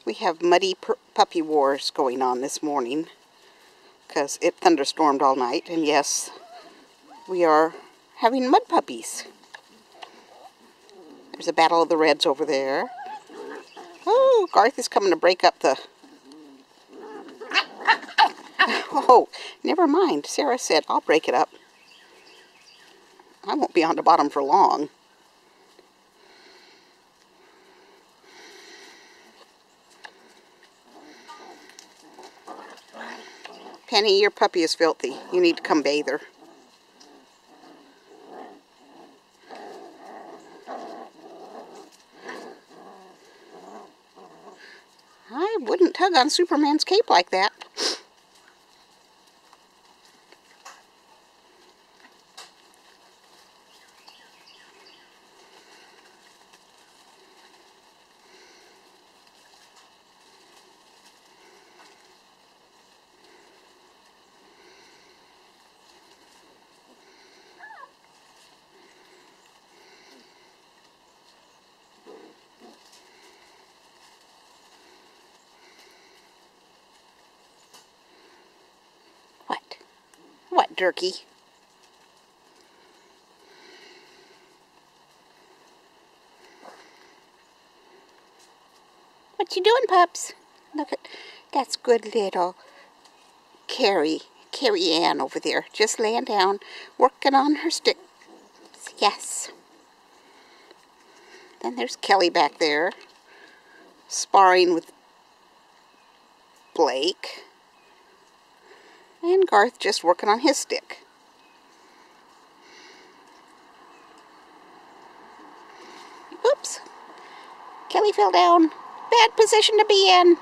We have muddy puppy wars going on this morning because it thunderstormed all night, and yes, we are having mud puppies. There's a battle of the reds over there. Oh, Garth is coming to break up the... Oh, never mind. Sarah said, I'll break it up. I won't be on the bottom for long. Penny, your puppy is filthy. You need to come bathe her. I wouldn't tug on Superman's cape like that. What, Durkee? What you doing, pups? Look at, that's good little Carrie Ann over there, just laying down, working on her stick. Yes. Then there's Kelly back there, sparring with Blake. And Garth just working on his stick. Oops. Kelly fell down. Bad position to be in.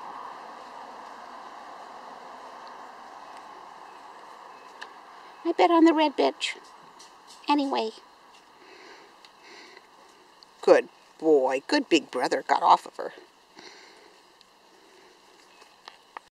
I bet on the red bitch. Anyway. Good boy. Good big brother got off of her.